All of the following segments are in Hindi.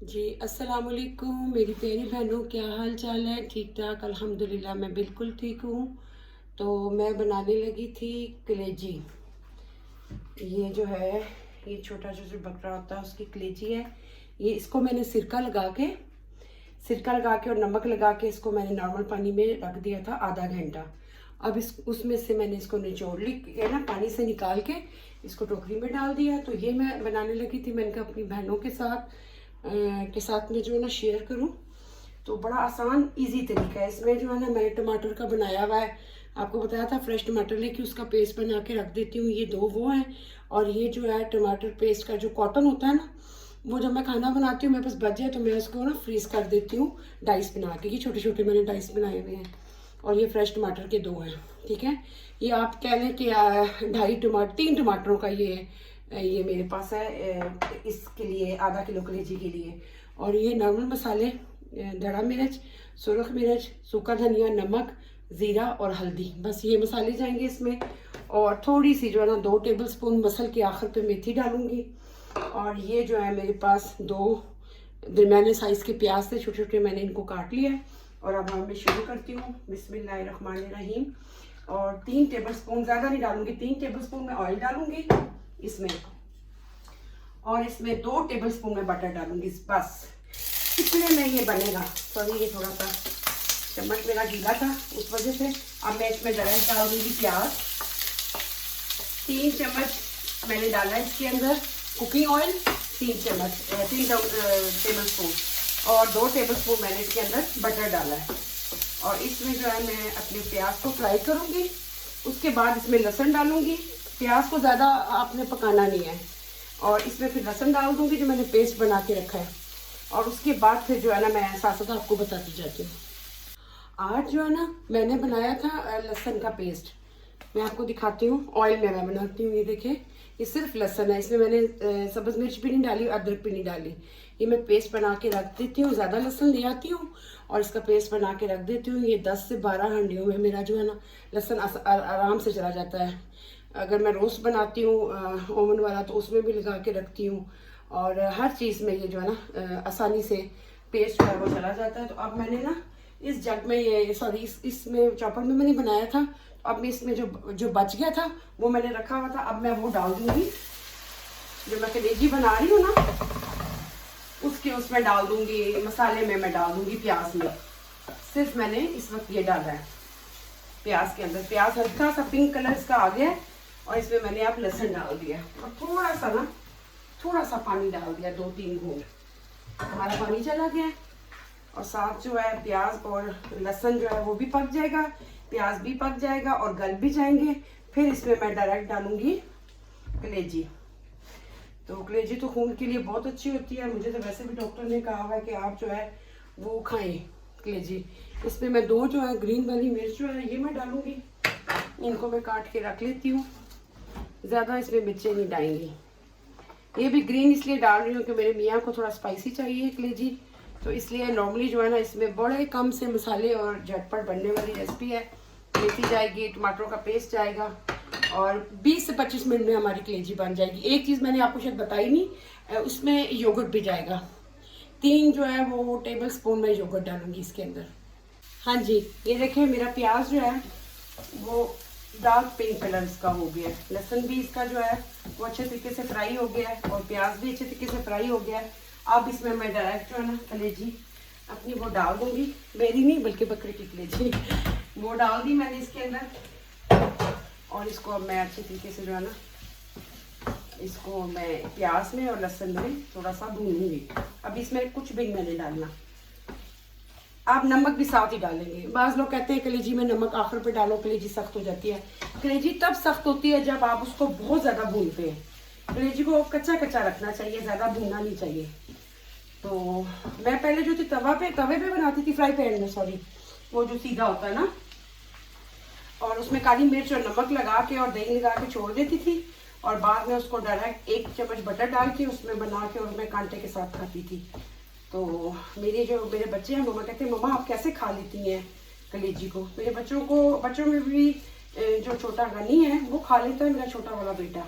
जी, अस्सलाम वालेकुम मेरी प्यारी बहनों, क्या हाल चाल है? ठीक ठाक अल्हम्दुलिल्लाह, मैं बिल्कुल ठीक हूँ। तो मैं बनाने लगी थी कलेजी। ये जो है, ये छोटा जो बकरा होता है उसकी कलेजी है। ये इसको मैंने सिरका लगा के और नमक लगा के इसको मैंने नॉर्मल पानी में रख दिया था आधा घंटा। अब इस उसमें से मैंने इसको निचोड़ ली के ना, पानी से निकाल के इसको टोकरी में डाल दिया। तो ये मैं बनाने लगी थी, मैंने कहा अपनी बहनों के साथ में जो है ना शेयर करूं। तो बड़ा आसान इजी तरीका है। इसमें जो है ना, मैंने टमाटर का बनाया हुआ है, आपको बताया था फ्रेश टमाटर लेके उसका पेस्ट बना के रख देती हूँ। ये दो वो हैं, और ये जो है टमाटर पेस्ट का जो कॉटन होता है ना, वो जब मैं खाना बनाती हूँ मेरे पास बच जाए तो मैं उसको ना फ्रीज कर देती हूँ डाइस बना के। ये छोटे छोटे मैंने डाइस बनाए हुए हैं, और ये फ्रेश टमाटर के दो हैं। ठीक है, ये आप कह लें कि 3 टमाटरों का ये मेरे पास है, इसके लिए आधा किलो कलेजी के लिए। और ये नॉर्मल मसाले, धड़ा मिर्च, सुरख मिर्च, सूखा धनिया, नमक, ज़ीरा और हल्दी, बस ये मसाले जाएंगे इसमें। और थोड़ी सी जो है ना 2 टेबलस्पून मसल के आखिर पे मेथी डालूंगी। और ये जो है मेरे पास 2 दरमियाने साइज़ के प्याज थे, छोटे छोटे, मैंने इनको काट लिया है। और अब मैं शुरू करती हूँ, बिस्मिल्लाहिर्रहमानिर्रहीम। और 3 टेबलस्पून, ज़्यादा नहीं डालूंगी, 3 टेबलस्पून मैं ऑयल डालूंगी इसमें, और इसमें 2 टेबलस्पून में बटर डालूंगी बस। इतने में ये बनेगा। सॉरी, ये थोड़ा सा चम्मच मेरा गीला था उस वजह से। अब मैं इसमें डायरेक्ट डाल दूंगी प्याज। 3 चम्मच मैंने डाला है इसके अंदर कुकिंग ऑयल, 3 टेबलस्पून, और 2 टेबलस्पून मैंने इसके अंदर बटर डाला है। और इसमें जो है मैं अपने प्याज को फ्राई करूंगी। उसके बाद इसमें लहसुन डालूंगी। प्याज को ज़्यादा आपने पकाना नहीं है। और इसमें फिर लहसुन डाल दूंगी जो मैंने पेस्ट बना के रखा है। और उसके बाद फिर जो है ना, मैं साथ साथ आपको बताती जाती हूँ। आज जो है ना, मैंने बनाया था लहसुन का पेस्ट, मैं आपको दिखाती हूँ। ऑयल में मैं बनाती हूँ। ये देखिए, ये सिर्फ लहसुन है, इसमें मैंने सब्ज़ मिर्च भी नहीं डाली, अदरक भी नहीं डाली। ये मैं पेस्ट बना के रख देती हूँ, ज़्यादा लहसुन ले आती हूँ और इसका पेस्ट बना के रख देती हूँ। ये 10 से 12 हंडियों में मेरा जो है ना लहसुन आराम से चला जाता है। अगर मैं रोस्ट बनाती हूँ ओवन वाला, तो उसमें भी लगा के रखती हूँ। और हर चीज़ में ये जो है ना आसानी से पेस्ट जो है वो चला जाता है। तो अब मैंने ना इस जग में, ये सॉरी, इसमें चॉपर में मैंने बनाया था। अब मैं इसमें जो बच गया था वो मैंने रखा हुआ था, अब मैं वो डाल दूंगी। जो मैं कलेजी बना रही हूँ ना, उसमें डाल दूंगी, मसाले में मैं डाल दूंगी प्याज में। सिर्फ मैंने इस वक्त ये डाला है प्याज के अंदर। प्याज हल्का सा पिंक कलर इसका आ गया है, और इसमें मैंने आप लहसुन डाल दिया और थोड़ा सा पानी डाल दिया, 2-3 घूंट। हमारा पानी चला गया है, और साथ जो है प्याज और लहसुन जो है वो भी पक जाएगा, प्याज भी पक जाएगा और गल भी जाएंगे। फिर इसमें मैं डायरेक्ट डालूंगी कलेजी। तो कलेजी तो खून के लिए बहुत अच्छी होती है। मुझे तो वैसे भी डॉक्टर ने कहा हुआ है कि आप जो है वो खाएं कलेजी। इसमें मैं 2 जो है ग्रीन वाली मिर्च जो है ये मैं डालूंगी। इनको मैं काट के रख लेती हूँ, ज़्यादा इसमें मिर्चें नहीं डालेंगी। ये भी ग्रीन इसलिए डाल रही हूँ कि मेरे मियाँ को थोड़ा स्पाइसी चाहिए कलेजी, तो इसलिए नॉर्मली जो है ना इसमें बड़े कम से मसाले और झटपट बनने वाली रेसिपी है। मेथी जाएगी, टमाटरों का पेस्ट जाएगा, और 20 से 25 मिनट में हमारी कलेजी बन जाएगी। एक चीज़ मैंने आपको शायद बताई नहीं, उसमें योगर्ट भी जाएगा। 3 जो है वो टेबलस्पून में योगर्ट डालूंगी इसके अंदर। हाँ जी, ये देखिए मेरा प्याज जो है वो डार्क पिंक कलर इसका हो गया है। लहसुन भी इसका जो है वो अच्छे तरीके से फ्राई हो गया है, और प्याज भी अच्छे तरीके से फ्राई हो गया है। अब इसमें मैं डायरेक्ट जो है ना कलेजी अपनी वो डाल दूंगी, मेरी नहीं बल्कि बकरे की कलेजी, वो डाल दी मैंने इसके अंदर। और इसको अब मैं अच्छे तरीके से जो है ना, इसको मैं प्याज में और लहसुन में थोड़ा सा भूनूंगी। अब इसमें कुछ भी मैंने डालना, आप नमक भी साथ ही डालेंगे। बाज़ लोग कहते हैं कलेजी में नमक आखिर पे डालो, कलेजी सख्त हो जाती है। कलेजी तब सख्त होती है जब आप उसको बहुत ज़्यादा भूनते हैं। कलेजी को कच्चा कच्चा रखना चाहिए, ज़्यादा भूनना नहीं चाहिए। तो मैं पहले जो थी तवे पे बनाती थी, फ्राई पैन में, सॉरी, वो जो सीधा होता है ना, और उसमें काली मिर्च और नमक लगा के और दही लगा के छोड़ देती थी। और बाद में उसको डायरेक्ट 1 चम्मच बटर डाल के उसमें बना के और मैं कांटे के साथ खाती थी। तो मेरे बच्चे हैं, मम्मा कहते हैं मम्मा आप कैसे खा लेती हैं कलेजी को। मेरे बच्चों में भी जो छोटा गनी है वो खा लेता है, मेरा छोटा वाला बेटा,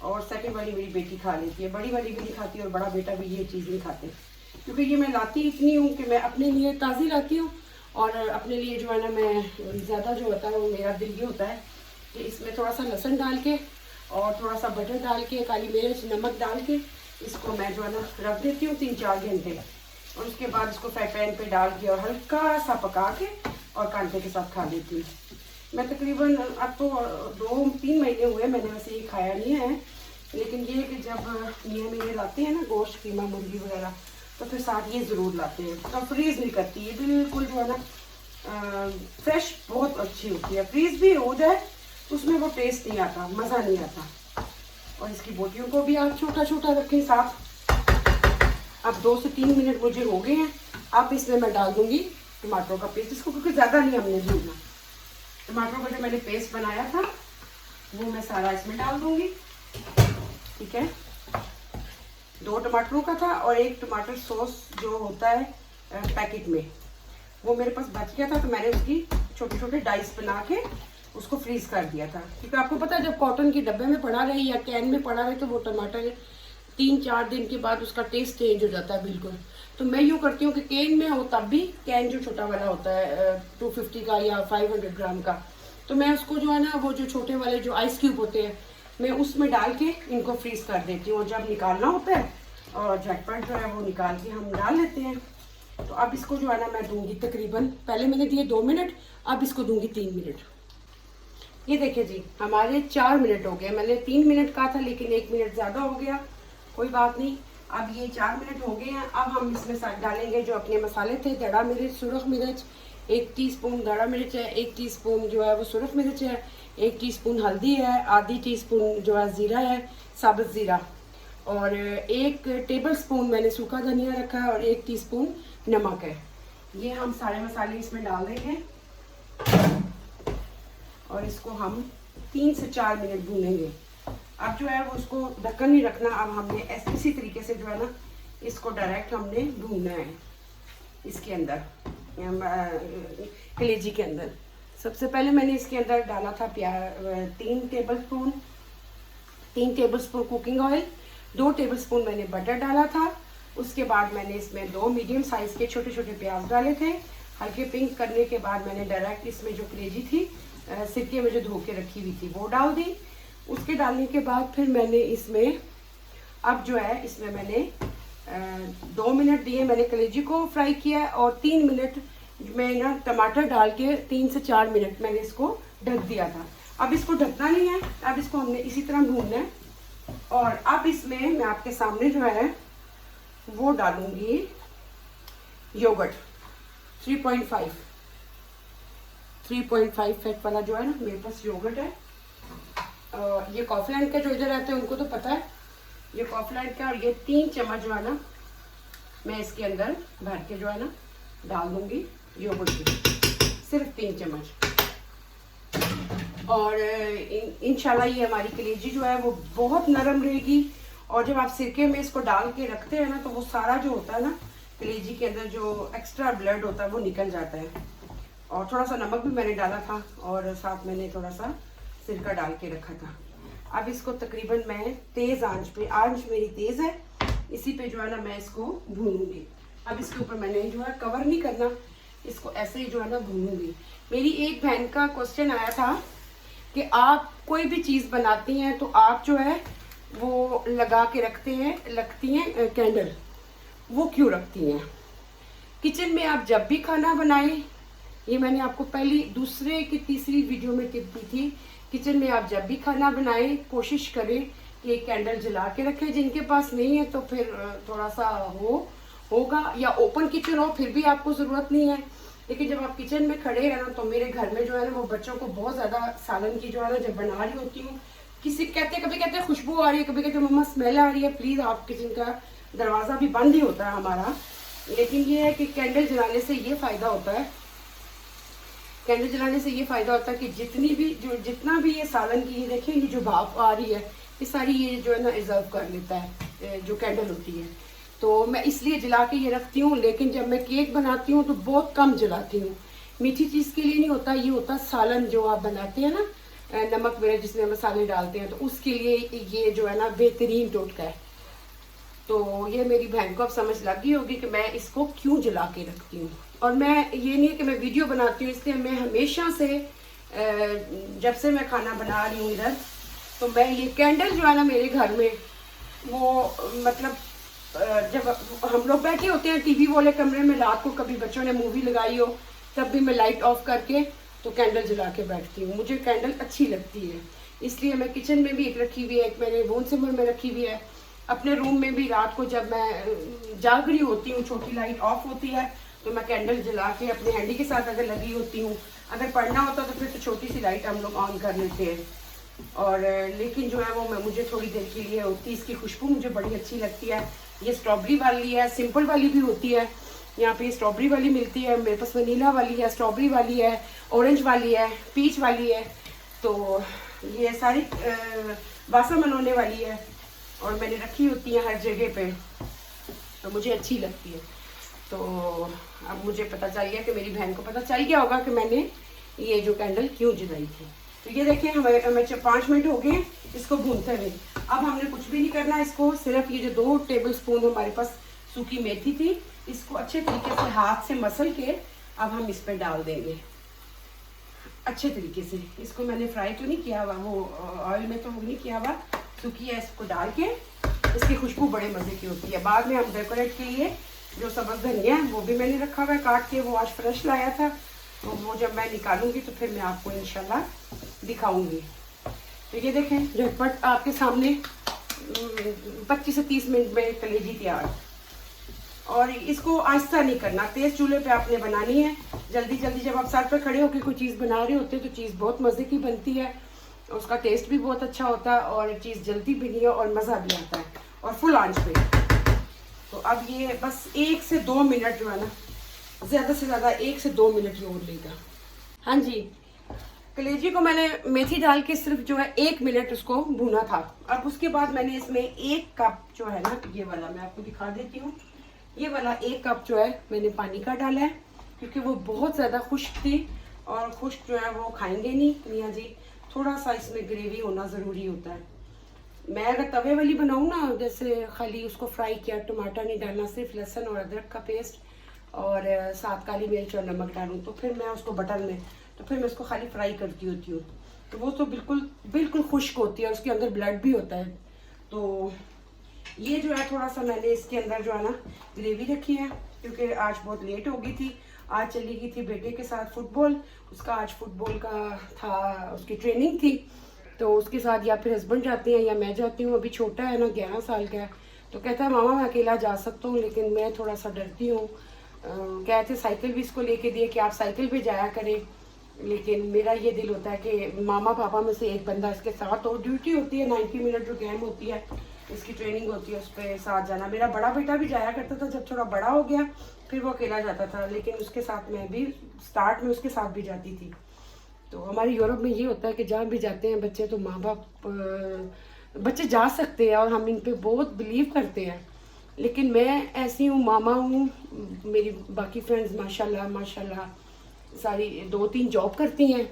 और सेकंड वाली मेरी बेटी खा लेती है। बड़ी वाली भी नहीं खाती और बड़ा बेटा भी ये चीज़ नहीं खाते। क्योंकि ये मैं लाती इतनी हूँ कि मैं अपने लिए ताज़ी लाती हूँ, और अपने लिए जो है ना मैं ज़्यादा जो होता है वो मेरा दिल ये होता है कि इसमें थोड़ा सा लहसुन डाल के और थोड़ा सा बटर डाल के, काली मिर्च, नमक डाल के इसको मैं जो है ना रख देती हूँ 3-4 घंटे, और उसके बाद इसको फ्राई पैन पे डाल के और हल्का सा पका के और कांटे के साथ खा लेती हूँ। मैं तकरीबन अब तो 2-3 महीने हुए मैंने वैसे ये खाया नहीं है, लेकिन ये कि जब मियाँ मेरे लाते हैं ना गोश्त, कीमा, मुर्गी वगैरह, तो फिर साथ ये ज़रूर लाते हैं। तो फ्रीज़ नहीं करती ये, बिल्कुल जो है ना फ्रेश बहुत अच्छी होती है। फ्रीज़ भी हो जाए उसमें वो टेस्ट नहीं आता, मज़ा नहीं आता। और इसकी बोटियों को भी आप छोटा छोटा रखें साथ। अब 2 से 3 मिनट मुझे हो गए हैं। अब इसमें मैं डाल दूँगी टमाटरों का पेस्ट, इसको क्योंकि ज़्यादा नहीं हमने भूनना। टमाटरों का जो मैंने पेस्ट बनाया था वो मैं सारा इसमें डाल दूँगी। ठीक है, 2 टमाटरों का था और 1 टमाटर सॉस जो होता है पैकेट में, वो मेरे पास बच गया था, तो मैंने उसकी छोटे छोटे डाइस बना के उसको फ्रीज कर दिया था। क्योंकि आपको पता है जब कॉटन के डब्बे में पड़ा रहे या कैन में पड़ा रहे तो वो टमाटर 3-4 दिन के बाद उसका टेस्ट चेंज हो जाता है बिल्कुल। तो मैं यूँ करती हूँ कि कैन में हो तब भी, कैन जो छोटा वाला होता है 250 का या 500 ग्राम का, तो मैं उसको जो है ना वो जो छोटे वाले जो आइस क्यूब होते हैं मैं उसमें डाल के इनको फ्रीज कर देती हूँ। और जब निकालना होता है और झटपट जो है वो निकाल के हम डाल लेते हैं। तो अब इसको जो है ना मैं दूंगी तकरीबन, पहले मैंने दिए 2 मिनट, अब इसको दूंगी 3 मिनट। ये देखिए जी हमारे 4 मिनट हो गए। मैंने 3 मिनट कहा था लेकिन 1 मिनट ज़्यादा हो गया, कोई बात नहीं। अब ये 4 मिनट हो गए हैं। अब हम इसमें साथ डालेंगे जो अपने मसाले थे, दड़ा मिर्च, सुरख मिर्च, 1 टीस्पून दड़ा मिर्च है, 1 टीस्पून जो है वो सुरख मिर्च है, 1 टीस्पून हल्दी है, आधी टीस्पून जो है ज़ीरा है, साबुत ज़ीरा, और 1 टेबल स्पून मैंने सूखा धनिया रखा है और 1 टीस्पून नमक है। ये हम सारे मसाले इसमें डाल देंगे और इसको हम 3 से 4 मिनट भूनेंगे। अब जो है वो उसको ढक्कन नहीं रखना। अब हमने इसी तरीके से जो है ना इसको डायरेक्ट हमने भूनना है इसके अंदर, कलेजी के अंदर। सबसे पहले मैंने इसके अंदर डाला था 3 टेबलस्पून कुकिंग ऑयल, 2 टेबलस्पून मैंने बटर डाला था। उसके बाद मैंने इसमें 2 मीडियम साइज़ के छोटे छोटे प्याज डाले थे। हल्के पिंक करने के बाद मैंने डायरेक्ट इसमें जो कलेजी थी सिरके में जो धो के रखी हुई थी वो डाल दी। उसके डालने के बाद फिर मैंने इसमें अब जो है इसमें मैंने 2 मिनट दिए मैंने कलेजी को फ्राई किया, और 3 मिनट मैं ना टमाटर डाल के 3 से 4 मिनट मैंने इसको ढक दिया था। अब इसको ढकना नहीं है, अब इसको हमने इसी तरह भूनना है। और अब इसमें मैं आपके सामने जो है वो डालूंगी योगर्ट 3.5 फैट वाला जो है ना मेरे पास योगर्ट है। ये कॉफीलैंड का जो इधर रहते हैं उनको तो पता है, ये कॉफीलैंड का। और ये 3 चम्मच जो है ना मैं इसके अंदर भर के जो है ना डाल दूंगी योगर्ट की, सिर्फ 3 चम्मच। और इंशाल्लाह ये हमारी कलेजी जो है वो बहुत नरम रहेगी। और जब आप सिरके में इसको डाल के रखते हैं ना तो वो सारा जो होता है ना कलेजी के अंदर जो एक्स्ट्रा ब्लड होता है वो निकल जाता है। और थोड़ा सा नमक भी मैंने डाला था और साथ मैंने थोड़ा सा सिरका डाल के रखा था। अब इसको तकरीबन मैं तेज़ आंच पे, आंच मेरी तेज़ है, इसी पे जो है ना मैं इसको भूनूंगी। अब इसके ऊपर मैंने जो है कवर नहीं करना, इसको ऐसे ही जो है ना भूनूंगी। मेरी एक बहन का क्वेश्चन आया था कि आप कोई भी चीज़ बनाती हैं तो आप जो है वो लगा के रखती हैं कैंडल, वो क्यों रखती हैं? किचन में आप जब भी खाना बनाएं, ये मैंने आपको पहली, दूसरे की तीसरी वीडियो में टिप दी थी, किचन में आप जब भी खाना बनाएं कोशिश करें कि एक कैंडल जला के रखें। जिनके पास नहीं है तो फिर थोड़ा सा होगा, या ओपन किचन हो फिर भी आपको ज़रूरत नहीं है। लेकिन जब आप किचन में खड़े हैं ना, तो मेरे घर में जो है ना वो बच्चों को बहुत ज़्यादा सालन की जो है ना जब बना रही होती हूँ, कभी कहते हैं खुशबू आ रही है, कभी कहते हैं मम्मा स्मेल आ रही है, प्लीज़ आप किचन का दरवाज़ा भी बंद ही होता है हमारा। लेकिन ये है कि कैंडल जलाने से ये फ़ायदा होता है, कैंडल जलाने से ये फ़ायदा होता है कि जितना भी ये सालन की, ये देखें ये जो भाप आ रही है ये सारी ये जो है ना रिजर्व कर लेता है जो कैंडल होती है। तो मैं इसलिए जला के ये रखती हूँ। लेकिन जब मैं केक बनाती हूँ तो बहुत कम जलाती हूँ, मीठी चीज़ के लिए नहीं होता, ये होता सालन जो आप बनाते हैं ना नमक वगैरह जिसमें मसाले डालते हैं, तो उसके लिए ये जो है ना बेहतरीन टोटका है। तो ये मेरी बहन को अब समझ लग गई होगी कि मैं इसको क्यों जला के रखती हूँ। और मैं ये नहीं है कि मैं वीडियो बनाती हूँ, इसलिए मैं हमेशा से जब से मैं खाना बना रही हूँ इधर, तो मैं ये कैंडल जो है ना मेरे घर में, वो मतलब जब हम लोग बैठे होते हैं टीवी वाले कमरे में, रात को कभी बच्चों ने मूवी लगाई हो, तब भी मैं लाइट ऑफ करके तो कैंडल जला के बैठती हूँ। मुझे कैंडल अच्छी लगती है, इसलिए मैं किचन में भी एक रखी हुई है, एक मैंने वोन सिमर में रखी हुई है। अपने रूम में भी रात को जब मैं जाग रही होती हूँ, छोटी लाइट ऑफ होती है, तो मैं कैंडल जला के अपने हैंडी के साथ अगर लगी होती हूँ, अगर पढ़ना होता तो फिर तो छोटी सी लाइट हम लोग ऑन कर लेते हैं। और लेकिन जो है वो मैं मुझे थोड़ी देर के लिए होती, इसकी खुशबू मुझे बड़ी अच्छी लगती है। ये स्ट्रॉबेरी वाली है, सिंपल वाली भी होती है, यहाँ पे स्ट्रॉबेरी वाली मिलती है, मेरे पास वनीला वाली है, स्ट्रॉबेरी वाली है, ऑरेंज वाली है, पीच वाली है। तो ये सारी बासा मनोने वाली है और मैंने रखी होती है हर जगह पे, तो मुझे अच्छी लगती है। तो अब मुझे पता चल गया कि मेरी बहन को पता चल गया होगा कि मैंने ये जो कैंडल क्यों जलाई थी। तो ये देखें हमें 5 मिनट हो गए इसको भूनते हुए। अब हमने कुछ भी नहीं करना इसको, सिर्फ ये जो 2 टेबल स्पून हमारे पास सूखी मेथी थी, इसको अच्छे तरीके से हाथ से मसल के अब हम इस पर डाल देंगे अच्छे तरीके से। इसको मैंने फ्राई तो नहीं किया हुआ, वो ऑयल में तो नहीं किया हुआ, सूखी है। इसको डाल के इसकी खुशबू बड़े मज़े की होती है। बाद में हम डेकोरेट के लिए जो सब्ज़ धनिया है वो भी मैंने रखा हुआ है काट के, वो आज फ्रेश लाया था, तो वो जब मैं निकालूंगी तो फिर मैं आपको इंशाल्लाह दिखाऊंगी। तो ये देखें झटपट आपके सामने 25 से 30 मिनट में कलेजी तैयार। और इसको आहिस्ता नहीं करना, तेज़ चूल्हे पे आपने बनानी है। जल्दी जल्दी जब आप सर पे खड़े होकर कोई चीज़ बना रहे होते हैं तो चीज़ बहुत मज़े की बनती है, उसका टेस्ट भी बहुत अच्छा होता है और चीज़ जल्दी भी नहीं है और मज़ा भी आता है, और फुल आंच पे। तो अब ये बस 1 से 2 मिनट जो है ना, ज़्यादा से ज़्यादा 1 से 2 मिनट ये और लेगा। हाँ जी, कलेजी को मैंने मेथी डाल के सिर्फ जो है 1 मिनट उसको भूना था। अब उसके बाद मैंने इसमें 1 कप जो है ना, ये वाला मैं आपको दिखा देती हूँ, ये वाला 1 कप जो है मैंने पानी का डाला है, क्योंकि वो बहुत ज़्यादा खुश्क थी और खुश्क जो है वो खाएंगे नहीं मियाँ जी, थोड़ा सा इसमें ग्रेवी होना ज़रूरी होता है। मैं अगर तवे वाली बनाऊँ ना, जैसे खाली उसको फ्राई किया, टमाटर नहीं डालना, सिर्फ लहसुन और अदरक का पेस्ट और साथ काली मिर्च और नमक डालूँ, तो फिर मैं उसको बटर में, तो फिर मैं उसको खाली फ्राई करती होती हूँ, तो वो तो बिल्कुल बिल्कुल खुश्क होती है और उसके अंदर ब्लड भी होता है। तो ये जो है थोड़ा सा मैंने इसके अंदर जो है ना ग्रेवी रखी है, क्योंकि आज बहुत लेट हो गई थी। आज चली गई थी बेटे के साथ फुटबॉल, उसका आज फुटबॉल का था, उसकी ट्रेनिंग थी, तो उसके साथ या फिर हस्बैंड जाते हैं या मैं जाती हूँ। अभी छोटा है ना, 11 साल का है, तो कहता है मामा मैं अकेला जा सकता हूँ, लेकिन मैं थोड़ा सा डरती हूँ। कहते साइकिल भी इसको लेके दिए कि आप साइकिल पे जाया करें, लेकिन मेरा ये दिल होता है कि मामा पापा में से एक बंदा इसके साथ हो। ड्यूटी होती है 90 मिनट जो गेम होती है, इसकी ट्रेनिंग होती है, उस पर साथ जाना। मेरा बड़ा बेटा भी जाया करता था, जब थोड़ा बड़ा हो गया फिर वो अकेला जाता था, लेकिन उसके साथ मैं भी स्टार्ट में उसके साथ भी जाती थी। तो हमारे यूरोप में ये होता है कि जहाँ भी जाते हैं बच्चे, तो माँ बाप बच्चे जा सकते हैं और हम इन पे बहुत बिलीव करते हैं। लेकिन मैं ऐसी हूँ, मामा हूँ, मेरी बाकी फ्रेंड्स माशाल्लाह माशाल्लाह सारी 2-3 जॉब करती हैं,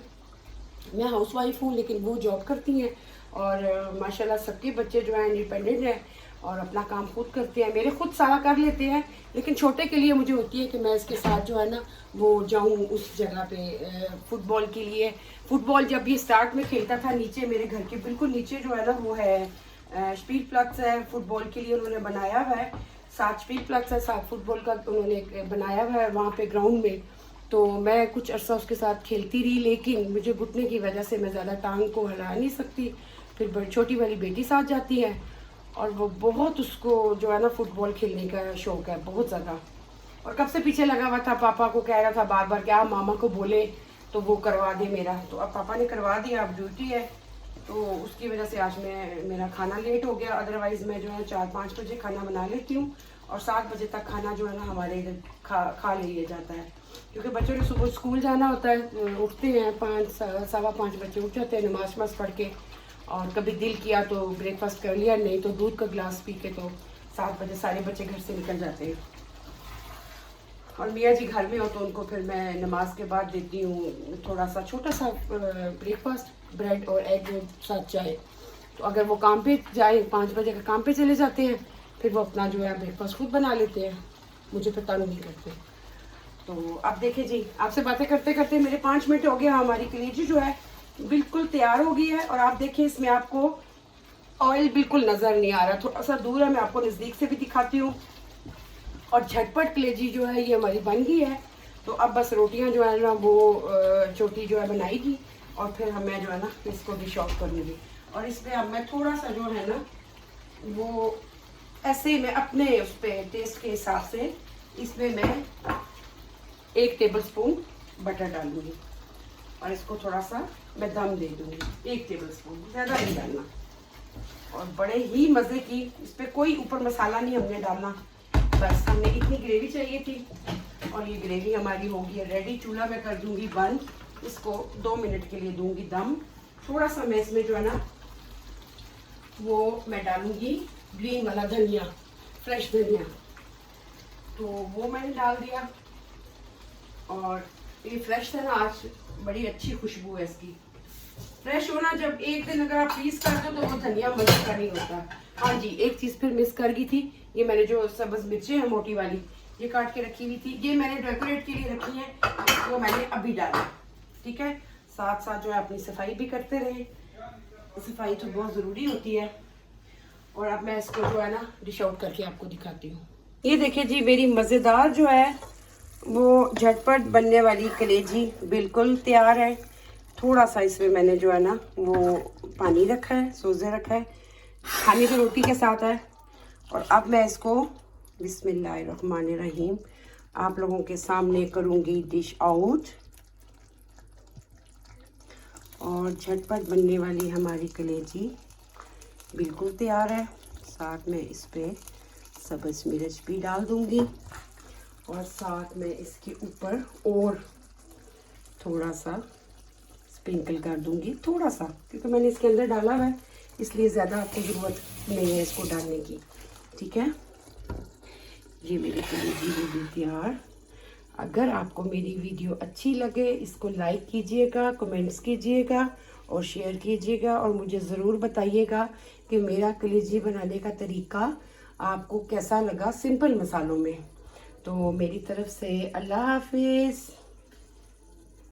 मैं हाउसवाइफ हूँ लेकिन वो जॉब करती हैं, और माशाल्लाह सबके बच्चे जो हैं इंडिपेंडेंट हैं और अपना काम खुद करते हैं। मेरे खुद सारा कर लेते हैं, लेकिन छोटे के लिए मुझे होती है कि मैं इसके साथ जो है ना वो जाऊँ उस जगह पे फुटबॉल के लिए। फुटबॉल जब ये स्टार्ट में खेलता था, नीचे मेरे घर के बिल्कुल नीचे जो है ना वो है स्पील प्लग्स है, फुटबॉल के लिए उन्होंने बनाया हुआ है, 7 स्पील प्लग्स है, 7 फुटबॉल का उन्होंने बनाया हुआ है वहाँ पे ग्राउंड में। तो मैं कुछ अर्सा उसके साथ खेलती रही, लेकिन मुझे घुटने की वजह से मैं ज़्यादा टांग को हिला नहीं सकती। फिर बड़ी छोटी वाली बेटी साथ जाती है और वो बहुत, उसको जो है ना फुटबॉल खेलने का शौक़ है बहुत ज़्यादा, और कब से पीछे लगा हुआ था, पापा को कह रहा था बार बार कि आप मामा को बोले तो वो करवा दे मेरा। तो अब पापा ने करवा दिया, अब ड्यूटी है, तो उसकी वजह से आज मेरा खाना लेट हो गया। अदरवाइज़ मैं जो है 4-5 बजे खाना बना लेती हूँ और 7 बजे तक खाना जो है ना हमारे इधर खा लिया जाता है, क्योंकि बच्चों ने सुबह स्कूल जाना होता है। उठते हैं 5-5:15 बजे उठ जाते हैं नमाज वमाज पढ़ के, और कभी दिल किया तो ब्रेकफास्ट कर लिया, नहीं तो दूध का गिलास पी के तो 7 बजे सारे बच्चे घर से निकल जाते हैं। और मियाँ जी घर में हो तो उनको फिर मैं नमाज के बाद देती हूँ थोड़ा सा छोटा सा ब्रेकफास्ट, ब्रेड और एग साथ चाय। तो अगर वो काम पे जाए, 5 बजे का काम पे चले जाते हैं, फिर वो अपना जो है ब्रेकफास्ट खुद बना लेते हैं, मुझे तो तंग नहीं करते। तो अब देखिए जी, आपसे बातें करते करते मेरे 5 मिनट हो गया, हमारी कलेजी जो है बिल्कुल तैयार हो गई है। और आप देखिए इसमें आपको ऑयल बिल्कुल नज़र नहीं आ रहा, थोड़ा सा दूर है, मैं आपको नज़दीक से भी दिखाती हूँ। और झटपट कलेजी जो है ये हमारी बन गई है। तो अब बस रोटियां जो है ना वो छोटी जो है बनाएगी और फिर मैं जो है ना इसको डिश ऑफ करूँगी। और इसमें अब मैं थोड़ा सा जो है ना वो ऐसे ही मैं अपने उस पर टेस्ट के हिसाब से इसमें मैं 1 टेबलस्पून बटर डालूंगी और इसको थोड़ा सा मैं दम दे दूँगी। 1 टेबलस्पून, ज़्यादा नहीं डालना। और बड़े ही मज़े की, इस पर कोई ऊपर मसाला नहीं हमने डालना, बस हमने इतनी ग्रेवी चाहिए थी और ये ग्रेवी हमारी होगी रेडी। चूल्हा मैं कर दूंगी बंद, इसको 2 मिनट के लिए दूंगी दम। थोड़ा सा मैं इसमें जो है ना वो मैं डालूंगी ग्रीन वाला धनिया, फ्रेश धनिया, तो वो मैंने डाल दिया। और ये फ्रेश था ना, आज बड़ी अच्छी खुशबू है इसकी। फ्रेश होना, जब एक दिन अगर आप फ्रीज कर दो तो वो धनिया मजे का नहीं होता। हाँ जी, एक चीज़ फिर मिस कर गई थी, ये मैंने जो सब्ज मिर्चें हैं मोटी वाली ये काट के रखी हुई थी, ये मैंने डेकोरेट के लिए रखी है, वो मैंने अभी डाला। ठीक है, साथ साथ जो है अपनी सफाई भी करते रहे, सफाई तो बहुत ज़रूरी होती है। और अब मैं इसको जो है ना डिश आउट करके आपको दिखाती हूँ। ये देखिए जी, मेरी मज़ेदार जो है वो झटपट बनने वाली कलेजी बिल्कुल तैयार है। थोड़ा सा इसमें मैंने जो है ना वो पानी रखा है, सोज़े रखा है, खाने की रोटी के साथ है। और अब मैं इसको बिस्मिल्लाहिर्रहमानिर्रहीम आप लोगों के सामने करूँगी डिश आउट। और झटपट बनने वाली हमारी कलेजी बिल्कुल तैयार है। साथ में इस पर सब्ज़ मिर्च भी डाल दूँगी और साथ में इसके ऊपर और थोड़ा सा स्प्रिंकल कर दूंगी, थोड़ा सा, क्योंकि मैंने इसके अंदर डाला हुआ है इसलिए ज़्यादा आपको ज़रूरत नहीं है इसको डालने की। ठीक है, ये मेरी कलेजी हो गई तैयार। अगर आपको मेरी वीडियो अच्छी लगे इसको लाइक कीजिएगा, कमेंट्स कीजिएगा और शेयर कीजिएगा। और मुझे ज़रूर बताइएगा कि मेरा कलेजी बनाने का तरीका आपको कैसा लगा सिंपल मसालों में। तो मेरी तरफ से अल्लाह हाफिज़।